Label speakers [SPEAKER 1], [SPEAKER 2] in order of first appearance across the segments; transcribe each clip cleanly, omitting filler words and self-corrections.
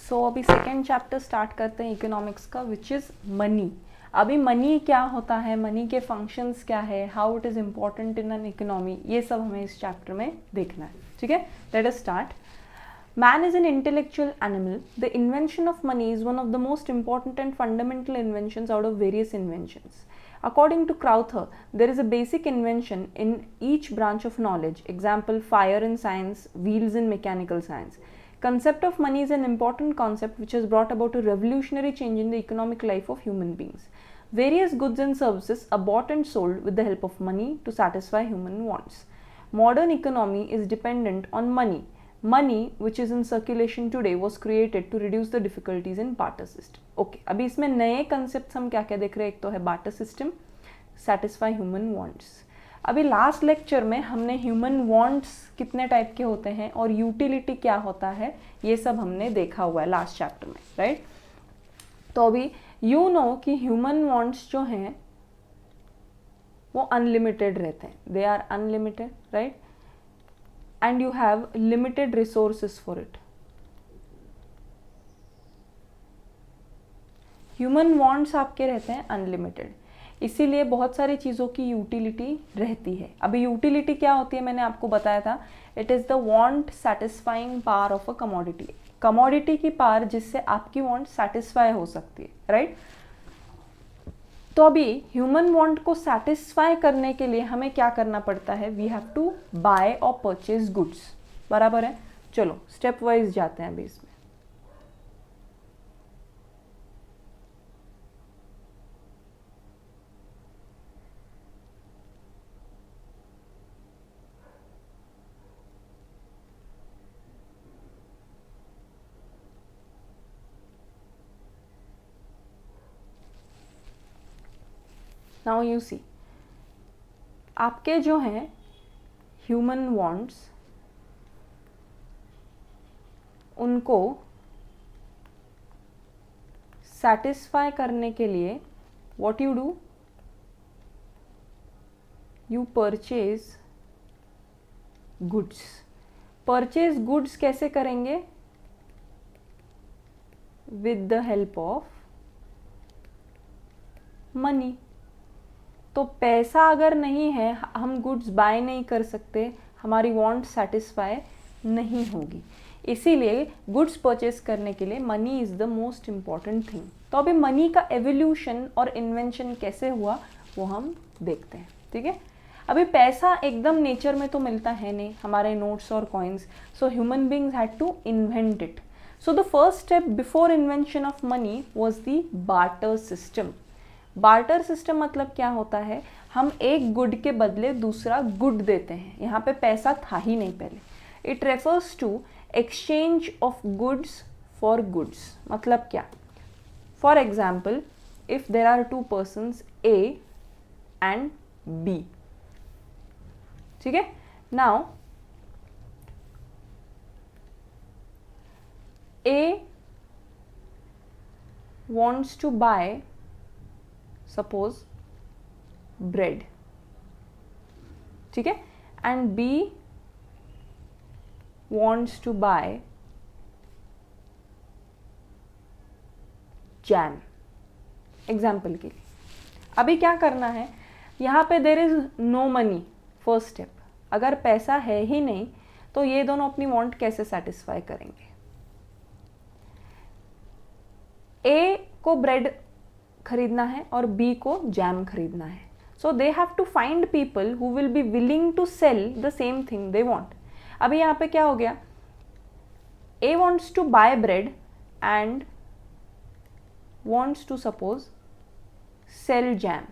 [SPEAKER 1] सो अभी second chapter start करते हैं इकोनॉमिक्स का, विच इज़ मनी। अभी मनी क्या होता है, मनी के फंक्शंस क्या है, how it is important in an economy, ये सब हमें इस चैप्टर में देखना है। ठीक है, let us start. Man is an intellectual animal. The invention of money is one of the most important and fundamental inventions out of various inventions. According to Crowther, there is a basic invention in each branch of knowledge. Example, fire in science, wheels in mechanical science. Concept of money is an important concept which has brought about a revolutionary change in the economic life of human beings. Various goods and services are bought and sold with the help of money to satisfy human wants. Modern economy is dependent on money. Money which is in circulation today was created to reduce the difficulties in barter system. Okay, अभी इसमें नए concepts हम क्या क्या देख रहे हैं, एक तो है barter system, satisfy human wants. अभी लास्ट लेक्चर में हमने ह्यूमन वांट्स कितने टाइप के होते हैं और यूटिलिटी क्या होता है, ये सब हमने देखा हुआ है लास्ट चैप्टर में, राइट। तो अभी यू नो कि ह्यूमन वांट्स जो हैं वो अनलिमिटेड रहते हैं, they are unlimited, right, and you have limited resources for it. Human wants आपके रहते हैं अनलिमिटेड, इसीलिए बहुत सारी चीज़ों की यूटिलिटी रहती है। अभी यूटिलिटी क्या होती है, मैंने आपको बताया था, it is the want satisfying power of a commodity. Commodity की पावर जिससे आपकी वांट सेटिस्फाई हो सकती है, राइट। तो अभी ह्यूमन वांट को सेटिस्फाई करने के लिए हमें क्या करना पड़ता है, वी हैव टू बाय और परचेज गुड्स, बराबर है। चलो स्टेप वाइज जाते हैं अभी इसमें। नाउ यू सी, आपके जो हैं ह्यूमन वांट्स, उनको सेटिस्फाई करने के लिए what you do, you purchase goods. Purchase goods कैसे करेंगे, with the help of money. तो पैसा अगर नहीं है, हम गुड्स बाय नहीं कर सकते, हमारी वांट सेटिस्फाई नहीं होगी। इसीलिए गुड्स परचेस करने के लिए money is the most important thing. तो अभी मनी का एवोल्यूशन और इन्वेंशन कैसे हुआ वो हम देखते हैं, ठीक है। अभी पैसा एकदम नेचर में तो मिलता है नहीं, हमारे नोट्स और coins, so human beings had to invent it. So the first step before invention of money was the barter system. Barter system मतलब क्या होता है, हम एक गुड के बदले दूसरा गुड देते हैं। यहाँ पे पैसा था ही नहीं पहले। It refers to exchange of goods for goods. मतलब क्या, for example if there are two persons A and B, ठीक है। Now A wants to buy suppose bread, ठीक है, and B wants to buy jam, example के लिए। अभी क्या करना है, यहाँ पे there is no money, first step. अगर पैसा है ही नहीं तो ये दोनों अपनी वांट कैसे सेटिस्फाई करेंगे। ए को ब्रेड खरीदना है और बी को जैम खरीदना है, so they have to find people who will be willing to sell the same thing they want. अभी यहाँ पे क्या हो गया, A wants to buy bread and wants to suppose sell jam,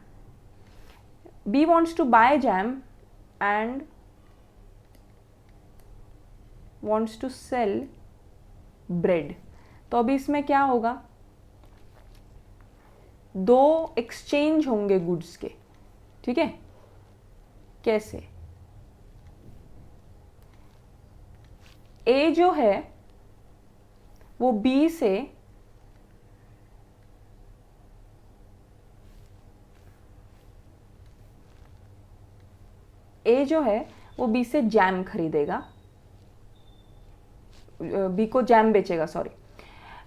[SPEAKER 1] B wants to buy jam and wants to sell bread. तो अभी इसमें क्या होगा, दो एक्सचेंज होंगे गुड्स के, ठीक है। कैसे, ए जो है वो बी से ए जो है वो बी से जैम खरीदेगा, बी को जैम बेचेगा, सॉरी,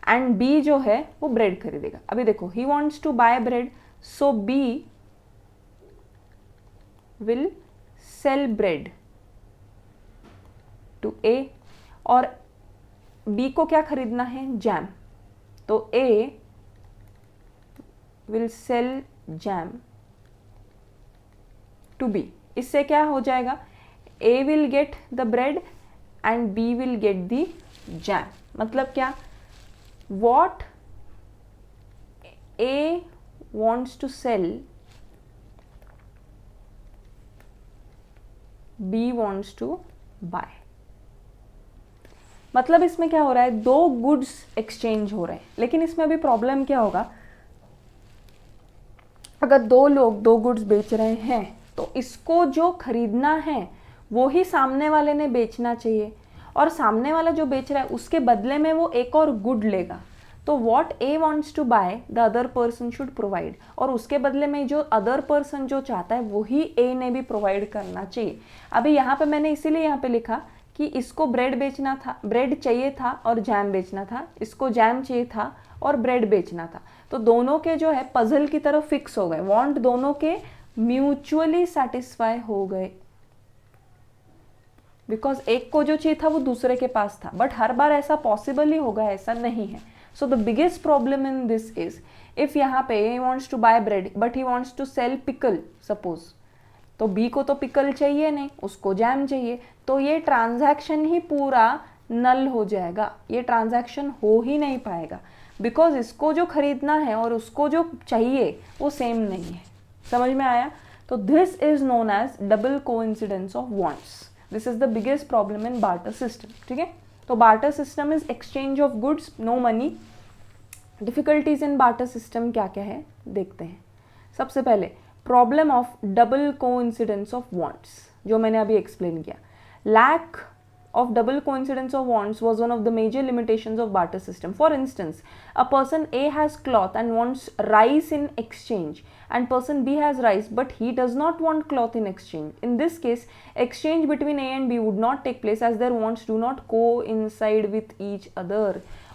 [SPEAKER 1] एंड बी जो है वो ब्रेड खरीदेगा। अभी देखो he wants to buy bread, so B will sell bread to A, और बी को क्या खरीदना है, जैम, तो A will sell jam to B. इससे क्या हो जाएगा, A will get the bread and B will get the jam. मतलब क्या, what A wants to sell B wants to buy. मतलब इसमें क्या हो रहा है, दो गुड्स एक्सचेंज हो रहे हैं। लेकिन इसमें अभी प्रॉब्लम क्या होगा, अगर दो लोग दो गुड्स बेच रहे हैं तो इसको जो खरीदना है वो ही सामने वाले ने बेचना चाहिए, और सामने वाला जो बेच रहा है उसके बदले में वो एक और गुड लेगा। तो what A wants to buy the other person should provide, और उसके बदले में जो अदर पर्सन जो चाहता है वही ए ने भी प्रोवाइड करना चाहिए। अभी यहाँ पे मैंने इसीलिए यहाँ पे लिखा कि इसको ब्रेड बेचना था, ब्रेड चाहिए था और जैम बेचना था, इसको जैम चाहिए था और ब्रेड बेचना था। तो दोनों के जो है पजल की तरफ फिक्स हो गए, वांट दोनों के म्यूचुअली सेटिस्फाई हो गए, बिकॉज एक को जो चाहिए था वो दूसरे के पास था। बट हर बार ऐसा पॉसिबल ही होगा, ऐसा नहीं है। So the biggest problem in this is, if यहाँ पे he wants to buy bread but he wants to sell pickle suppose, तो बी को तो पिकल चाहिए नहीं, उसको जैम चाहिए, तो ये ट्रांजैक्शन ही पूरा नल हो जाएगा, ये ट्रांजैक्शन हो ही नहीं पाएगा, बिकॉज इसको जो खरीदना है और उसको जो चाहिए वो सेम नहीं है। समझ में आया? तो this is known as double coincidence of wants. This is the biggest problem in barter system. ठीक है, तो barter system is exchange of goods, no money. Difficulties in barter system क्या क्या है देखते हैं। सबसे पहले problem of double coincidence of wants, जो मैंने अभी एक्सप्लेन किया। Lack of double coincidence of wants was one of the major limitations of barter system. For instance, a person A has cloth and wants rice in exchange, and person B has rice but he does not want cloth in exchange. In this case, exchange between A and B would not take place as their wants do not coincide with each other.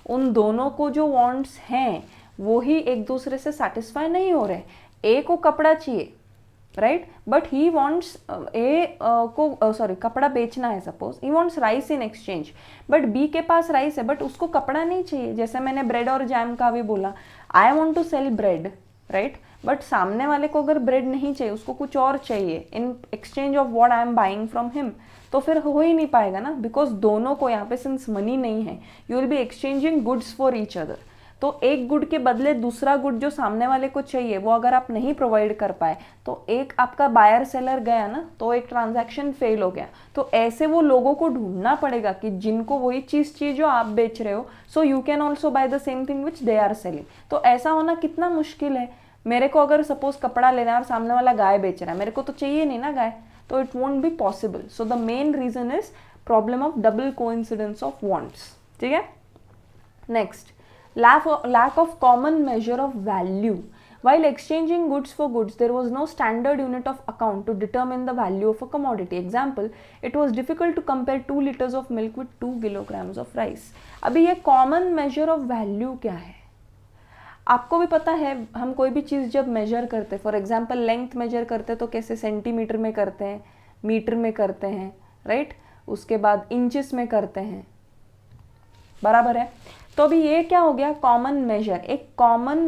[SPEAKER 1] उन दोनों को जो wants हैं वो ही एक दूसरे से satisfy नहीं हो रहे। A को कपड़ा चाहिए, right, but he wants A को सॉरी कपड़ा बेचना है, suppose he wants rice in exchange, but B के पास राइस है बट उसको कपड़ा नहीं चाहिए। जैसे मैंने ब्रेड और जैम का भी बोला, I want to sell bread, right, but सामने वाले को अगर ब्रेड नहीं चाहिए, उसको कुछ और चाहिए in exchange of what I am buying from him, तो फिर हो ही नहीं पाएगा ना, बिकॉज दोनों को यहाँ पे सिंस मनी नहीं है, you will be exchanging goods for each other. तो एक गुड के बदले दूसरा गुड जो सामने वाले को चाहिए वो अगर आप नहीं प्रोवाइड कर पाए तो एक आपका बायर सेलर गया ना, तो एक ट्रांजैक्शन फेल हो गया। तो ऐसे वो लोगों को ढूंढना पड़ेगा कि जिनको वही चीज़ चाहिए जो आप बेच रहे हो, so you can also buy the same thing which they are selling. तो ऐसा होना कितना मुश्किल है। मेरे को अगर सपोज कपड़ा लेना है और सामने वाला गाय बेच रहा है, मेरे को तो चाहिए नहीं ना गाय, तो it won't be possible. So the main reason is problem of double coincidence of wants. ठीक है, next, lack of common measure of value. While exchanging goods for goods, there was no standard unit of account to determine the value of a commodity. Example, it was difficult to compare 2 liters of milk with 2 kilograms of rice. अभी ये common measure of value क्या है? आपको भी पता है, हम कोई भी चीज़ जब मेजर करते हैं, फॉर एग्जाम्पल लेंथ मेजर करते हैं तो कैसे सेंटीमीटर में करते हैं, मीटर में करते हैं, राइट, उसके बाद इंचेस में करते हैं, बराबर है। तो अभी ये क्या हो गया, कॉमन मेजर, एक कॉमन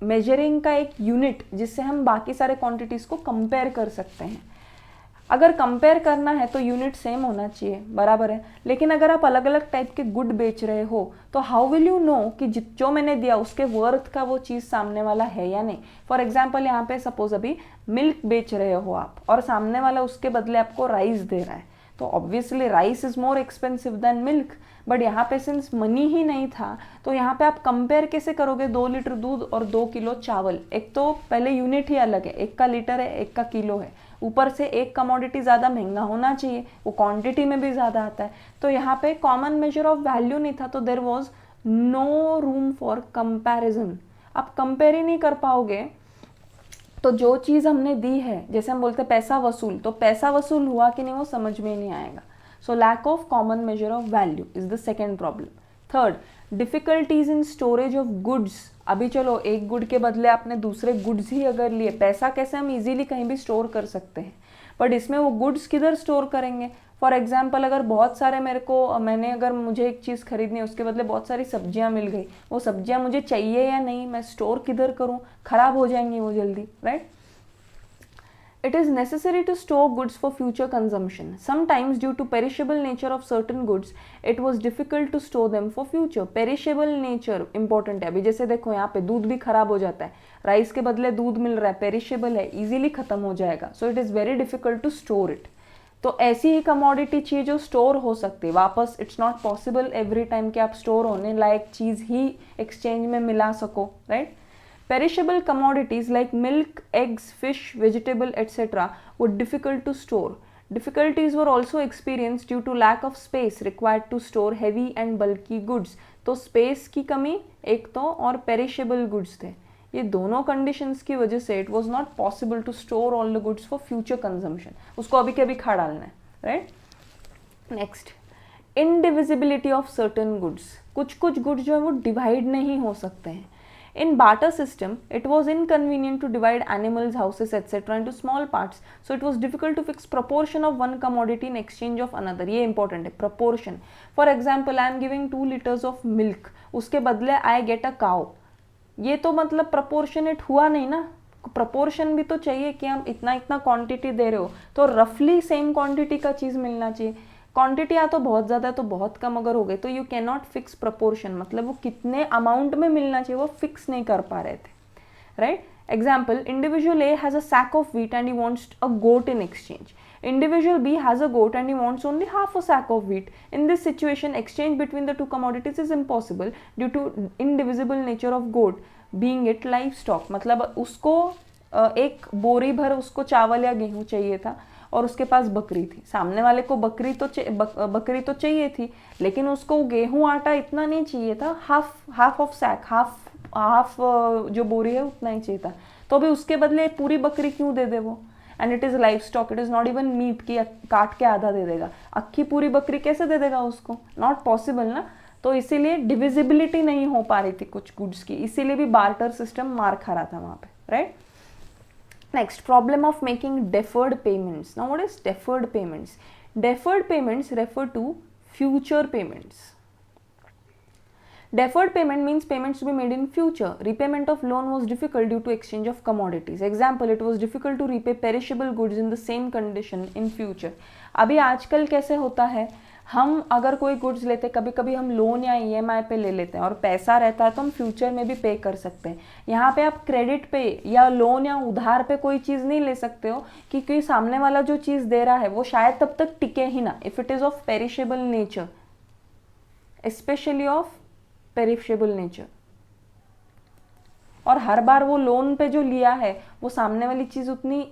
[SPEAKER 1] मेजरिंग का एक यूनिट जिससे हम बाकी सारे क्वांटिटीज़ को कंपेयर कर सकते हैं। अगर कंपेयर करना है तो यूनिट सेम होना चाहिए, बराबर है। लेकिन अगर आप अलग अलग टाइप के गुड बेच रहे हो तो हाउ विल यू नो कि जो मैंने दिया उसके वर्थ का वो चीज़ सामने वाला है या नहीं। फॉर एग्जाम्पल यहाँ पे सपोज अभी मिल्क बेच रहे हो आप और सामने वाला उसके बदले आपको राइस दे रहा है, तो obviously rice is more expensive than milk. But यहाँ पे सिंस मनी ही नहीं था तो यहाँ पे आप कंपेयर कैसे करोगे 2 लीटर दूध और 2 किलो चावल? एक तो पहले यूनिट ही अलग है, एक का लीटर है, एक का किलो है, ऊपर से एक कमोडिटी ज़्यादा महंगा होना चाहिए, वो क्वांटिटी में भी ज़्यादा आता है। तो यहाँ पे कॉमन मेजर ऑफ वैल्यू नहीं था, तो there was no room for comparison. आप कंपेयर ही नहीं कर पाओगे तो जो चीज़ हमने दी है, जैसे हम बोलते हैं पैसा वसूल, तो पैसा वसूल हुआ कि नहीं वो समझ में नहीं आएगा। So lack of common measure of value is the second problem. Third, difficulties in storage of goods. अभी चलो एक गुड के बदले आपने दूसरे गुड्स ही अगर लिए, पैसा कैसे हम इजीली कहीं भी स्टोर कर सकते हैं, बट इसमें वो गुड्स किधर स्टोर करेंगे। फॉर एग्जाम्पल अगर बहुत सारे अगर मुझे एक चीज़ खरीदनी है, उसके बदले बहुत सारी सब्जियां मिल गई, वो सब्जियां मुझे चाहिए या नहीं, मैं स्टोर किधर करूँ, खराब हो जाएंगी वो जल्दी, right. It is necessary to store goods for future consumption. Sometimes due to perishable nature of certain goods, it was difficult to store them for future. Perishable nature important है। अभी जैसे देखो यहाँ पे दूध भी खराब हो जाता है, राइस के बदले दूध मिल रहा है, पेरिशेबल है, इजीली खत्म हो जाएगा, so it is very difficult to store it. तो ऐसी ही कमोडिटी चीज़ जो स्टोर हो सकती है वापस, it's not possible every time कि आप स्टोर होने लायक चीज़ ही एक्सचेंज में मिला सको, right. Perishable commodities like milk, eggs, fish, vegetable, etc. were difficult to store. Difficulties were also experienced due to lack of space required to store heavy and bulky goods. तो space की कमी एक तो, और perishable goods थे, ये दोनों conditions की वजह से it was not possible to store all the goods for future consumption. उसको अभी के अभी खा डालना है, right? Next, indivisibility of certain goods. कुछ goods जो है वो divide नहीं हो सकते हैं। In barter system, it was inconvenient to divide animals, houses, etc. into small parts, so it was difficult to fix proportion of one commodity in exchange of another. ये important है, proportion. For example, I am giving 2 liters of milk, उसके बदले I get a cow. ये तो मतलब proportionate हुआ नहीं ना, proportion भी तो चाहिए कि हम इतना इतना quantity दे रहे हो, तो roughly same quantity का चीज़ मिलना चाहिए। क्वांटिटी या तो बहुत ज़्यादा है तो बहुत कम अगर हो गए, तो you can not fix proportion, मतलब वो कितने अमाउंट में मिलना चाहिए वो फिक्स नहीं कर पा रहे थे, right. Example, individual A has a sack of wheat and he wants a goat in exchange. Individual B has a goat and he wants only half a sack of wheat. In this situation, exchange between the two commodities is impossible due to indivisible nature of goat being it livestock. मतलब उसको एक बोरी भर उसको चावल या गेहूँ चाहिए था और उसके पास बकरी थी, सामने वाले को बकरी तो चाहिए थी, लेकिन उसको गेहूं आटा इतना नहीं चाहिए था, हाफ ऑफ सैक, हाफ जो बोरी है उतना ही चाहिए था, तो अभी उसके बदले पूरी बकरी क्यों दे दे वो। And it is life stock, it is not even meat की काट के आधा दे देगा, अक्की पूरी बकरी कैसे दे देगा उसको, नॉट पॉसिबल ना। तो इसीलिए डिविजिबिलिटी नहीं हो पा रही थी कुछ गुड्स की, इसीलिए भी बार्टर सिस्टम मार खा रहा था वहाँ पे, right. Next, problem of making deferred payments. Now, what is deferred payments? Deferred payments refer to future payments. Deferred payment means payments to be made in future. Repayment of loan was difficult due to exchange of commodities. Example, it was difficult to repay perishable goods in the same condition in future. अभी आजकल कैसे होता है, हम अगर कोई goods लेते, कभी कभी हम लोन या ईएमआई पे ले लेते हैं और पैसा रहता है तो हम फ्यूचर में भी पे कर सकते हैं। यहाँ पे आप क्रेडिट पे या लोन या उधार पे कोई चीज़ नहीं ले सकते हो, क्योंकि सामने वाला जो चीज़ दे रहा है वो शायद तब तक टिके ही ना, if it is of perishable nature, specially of perishable nature. और हर बार वो लोन पे जो लिया है वो सामने वाली चीज़ उतनी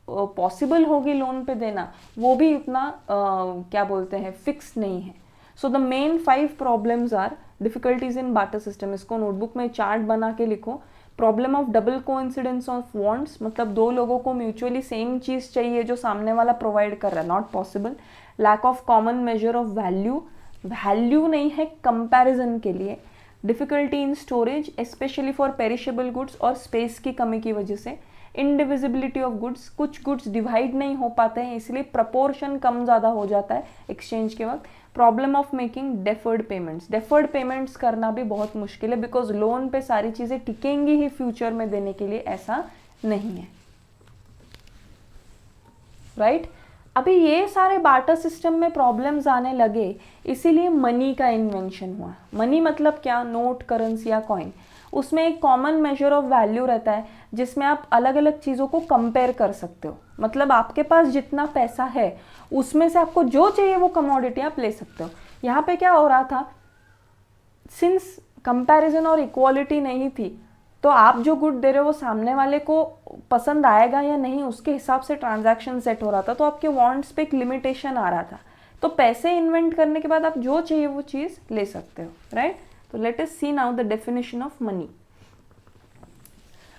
[SPEAKER 1] पॉसिबल होगी लोन पे देना, वो भी उतना क्या बोलते हैं फिक्स नहीं है। So the main 5 problems are difficulties in barter system. इसको नोटबुक में चार्ट बना के लिखो। Problem of double coincidence of wants, मतलब 2 लोगों को म्यूचुअली सेम चीज़ चाहिए जो सामने वाला प्रोवाइड कर रहा है, not possible. Lack of common measure of value, value नहीं है कंपैरिजन के लिए। Difficulty in storage specially for perishable goods, और स्पेस की कमी की वजह से। इंडिविजिबिलिटी ऑफ गुड्स, कुछ गुड्स डिवाइड नहीं हो पाते हैं इसलिए प्रपोर्शन कम ज़्यादा हो जाता है एक्सचेंज के वक्त। Problem of making deferred payments, deferred payments करना भी बहुत मुश्किल है, बिकॉज लोन पे सारी चीज़ें टिकेंगी ही फ्यूचर में देने के लिए, ऐसा नहीं है, राइट। अभी ये सारे बार्टर सिस्टम में प्रॉब्लम्स आने लगे, इसीलिए मनी का इन्वेंशन हुआ। मनी मतलब क्या, नोट, करेंसी या कॉइन। उसमें एक कॉमन मेजर ऑफ वैल्यू रहता है जिसमें आप अलग अलग चीज़ों को कंपेयर कर सकते हो, मतलब आपके पास जितना पैसा है उसमें से आपको जो चाहिए वो कमोडिटी आप ले सकते हो। यहाँ पे क्या हो रहा था, सिंस कंपैरिजन और इक्वालिटी नहीं थी, तो आप जो गुड दे रहे हो वो सामने वाले को पसंद आएगा या नहीं उसके हिसाब से ट्रांजैक्शन सेट हो रहा था, तो आपके वांट्स पे एक लिमिटेशन आ रहा था। तो पैसे इन्वेंट करने के बाद आप जो चाहिए वो चीज़ ले सकते हो, राइट। तो let us see now the definition of money.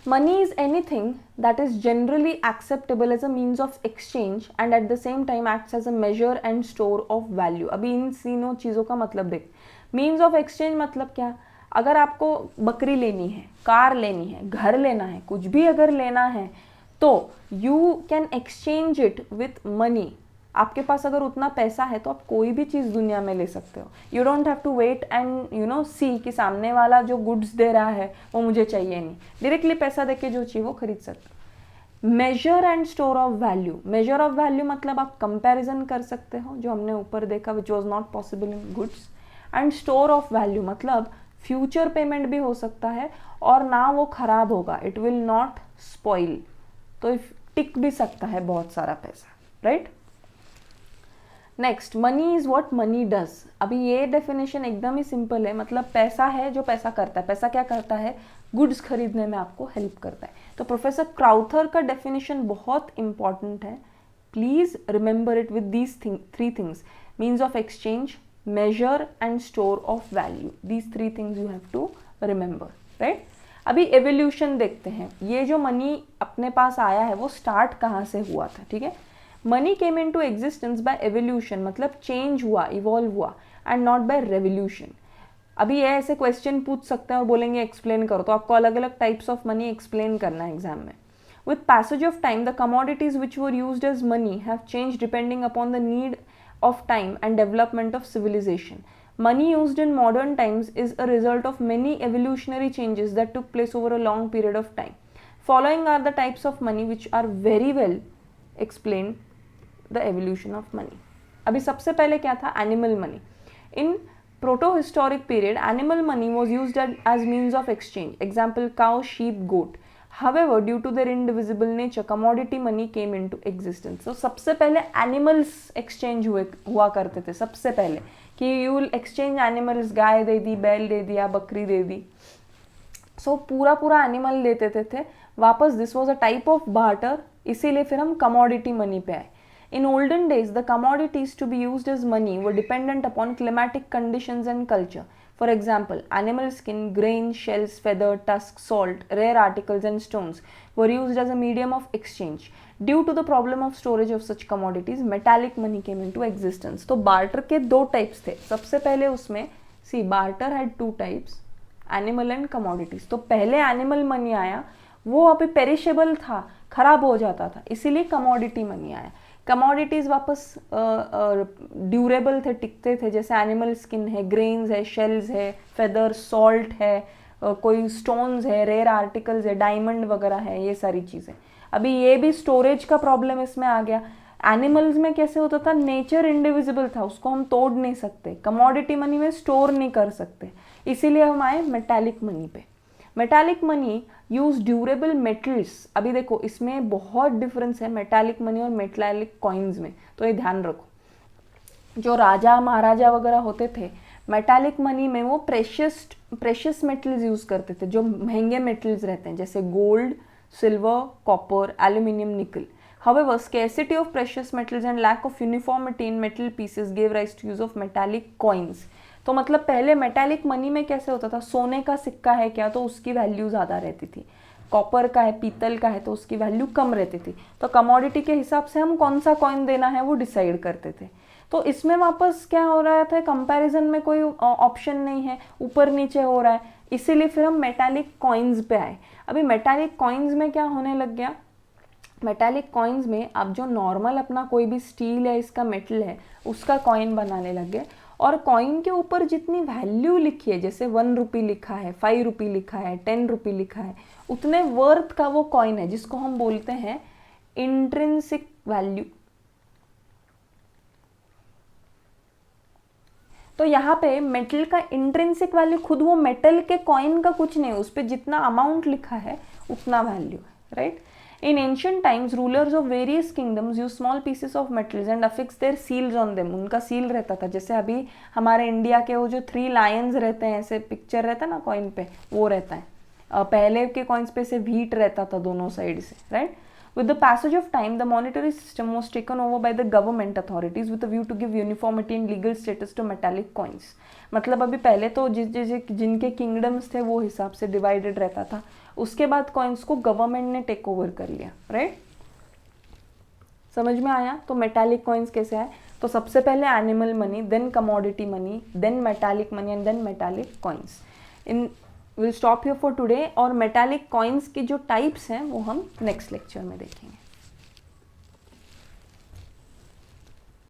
[SPEAKER 1] Money is anything that is generally acceptable as a means of exchange and at the same time acts as a measure and store of value. अभी इन तीनों चीज़ों का मतलब देख. Means of exchange मतलब क्या? अगर आपको बकरी लेनी है, कार लेनी है, घर लेना है, कुछ भी अगर लेना है तो you can exchange it with money. आपके पास अगर उतना पैसा है तो आप कोई भी चीज़ दुनिया में ले सकते हो. You don't have to wait and see कि सामने वाला जो गुड्स दे रहा है वो मुझे चाहिए नहीं. डायरेक्टली पैसा देके जो चाहिए वो खरीद सकते हो. Measure and store of value. Measure of value मतलब आप कंपैरिजन कर सकते हो, जो हमने ऊपर देखा, which was not possible in goods. And store of value मतलब फ्यूचर पेमेंट भी हो सकता है और ना वो खराब होगा, इट विल नॉट स्पॉइल. तो टिक भी सकता है बहुत सारा पैसा, right. Next, money is what money does. अभी ये डेफिनेशन एकदम ही सिंपल है, मतलब पैसा है जो पैसा करता है. पैसा क्या करता है? गुड्स खरीदने में आपको हेल्प करता है. तो प्रोफेसर क्राउथर का डेफिनेशन बहुत इंपॉर्टेंट है. Please remember it with these three things: means of exchange, measure and store of value. These three things you have to remember, right? अभी एवोल्यूशन देखते हैं. ये जो मनी अपने पास आया है वो स्टार्ट कहाँ से हुआ था, ठीक है. Money came into existence by evolution, मतलब चेंज हुआ, इवॉल्व हुआ, एंड नॉट बाय रेवोल्यूशन. अभी ये ऐसे क्वेश्चन पूछ सकते हैं और बोलेंगे एक्सप्लेन करो, तो आपको अलग अलग टाइप्स ऑफ मनी एक्सप्लेन करना है एग्जाम में. With passage of time, the commodities which were used as money have changed depending upon the need of time and development of civilization. Money used in modern times is a result of many evolutionary changes that took place over a long period of time. Following are the types of money which are very well explained the evolution of money. अभी सबसे पहले क्या था? Animal money. In proto-historic period, animal money was used as means of exchange. Example: cow, sheep, goat. However, due to their indivisible nature, commodity money came into existence. So सबसे पहले animals exchange हुआ करते थे सबसे पहले, कि you will exchange animals, गाय दे दी, बैल दे दिया, बकरी दे दी. So पूरा animal लेते थे वापस. This was a type of barter, इसीलिए फिर हम commodity money पे आए. In olden days, the commodities to be used as money were dependent upon climatic conditions and culture. For example, animal skin, grain, shells, feather, tusk, salt, rare articles and stones were used as a medium of exchange. Due to the problem of storage of such commodities, metallic money came into existence. तो barter के दो types थे. सबसे पहले उसमें, see, barter had two types, animal and commodities. तो पहले animal money आया, वो अभी perishable था, खराब हो जाता था, इसीलिए commodity money आया. कमोडिटीज़ वापस ड्यूरेबल थे, टिकते थे, जैसे एनिमल स्किन है, ग्रेन्स है, शेल्स है, फेदर, सॉल्ट है, कोई स्टोन्स है, रेयर आर्टिकल्स है, डायमंड वगैरह है, ये सारी चीज़ें. अभी ये भी स्टोरेज का प्रॉब्लम इसमें आ गया. एनिमल्स में कैसे होता था? नेचर इंडिविजिबल था, उसको हम तोड़ नहीं सकते. कमोडिटी मनी में स्टोर नहीं कर सकते, इसीलिए हम आए मेटालिक मनी पे. Metallic money use durable metals. अभी देखो इसमें बहुत डिफरेंस है मेटालिक मनी और मेटालिक कॉइन्स में, तो ये ध्यान रखो. जो राजा महाराजा वगैरह होते थे, मेटालिक मनी में वो प्रेशियस मेटल्स यूज करते थे, जो महंगे मेटल्स रहते हैं, जैसे गोल्ड, सिल्वर, कॉपर, एल्यूमिनियम, निकल. However, scarcity of precious metals and lack of uniformity in metal pieces gave rise to use of metallic coins. तो मतलब पहले मेटालिक मनी में कैसे होता था? सोने का सिक्का है क्या, तो उसकी वैल्यू ज़्यादा रहती थी. कॉपर का है, पीतल का है, तो उसकी वैल्यू कम रहती थी. तो कमोडिटी के हिसाब से हम कौन सा कॉइन देना है वो डिसाइड करते थे. तो इसमें वापस क्या हो रहा था? कंपैरिजन में कोई ऑप्शन नहीं है, ऊपर नीचे हो रहा है, इसीलिए फिर हम मेटालिक कॉइन्स पे आए. अभी मेटालिक कॉइन्स में क्या होने लग गया? मेटालिक कॉइन्स में आप जो नॉर्मल अपना कोई भी स्टील है, इसका मेटल है, उसका कॉइन बनाने लग गए. और कॉइन के ऊपर जितनी वैल्यू लिखी है, जैसे 1 रुपी लिखा है, 5 रुपी लिखा है, 10 रुपी लिखा है, उतने वर्थ का वो कॉइन है, जिसको हम बोलते हैं इंट्रिंसिक वैल्यू. तो यहाँ पे मेटल का इंट्रिंसिक वैल्यू खुद वो मेटल के कॉइन का कुछ नहीं, उस पर जितना अमाउंट लिखा है उतना वैल्यू है, right. In ancient times, rulers of various kingdoms used small pieces of metals and affixed their seals on them. उनका सील रहता था, जैसे अभी हमारे इंडिया के वो जो 3 लायंस रहते हैं, ऐसे पिक्चर रहता है ना कॉइन पे, वो रहता है. पहले के कॉइन्स पे से व्हीट रहता था दोनों साइड से, right. With the passage of time, the monetary system was taken over by the government authorities with a view to give uniformity and legal status to metallic coins. मतलब अभी पहले तो जिनके किंगडम्स थे वो हिसाब से डिवाइडेड रहता था, उसके बाद कॉइन्स को गवर्नमेंट ने टेक ओवर कर लिया, राइट? समझ में आया? तो मेटालिक कॉइन्स कैसे आए? तो सबसे पहले animal money, then commodity money, then metallic money and then metallic coins. In will stop here for today. और मेटालिक कॉइन्स की जो टाइप्स हैं वो हम नेक्स्ट लेक्चर में देखेंगे.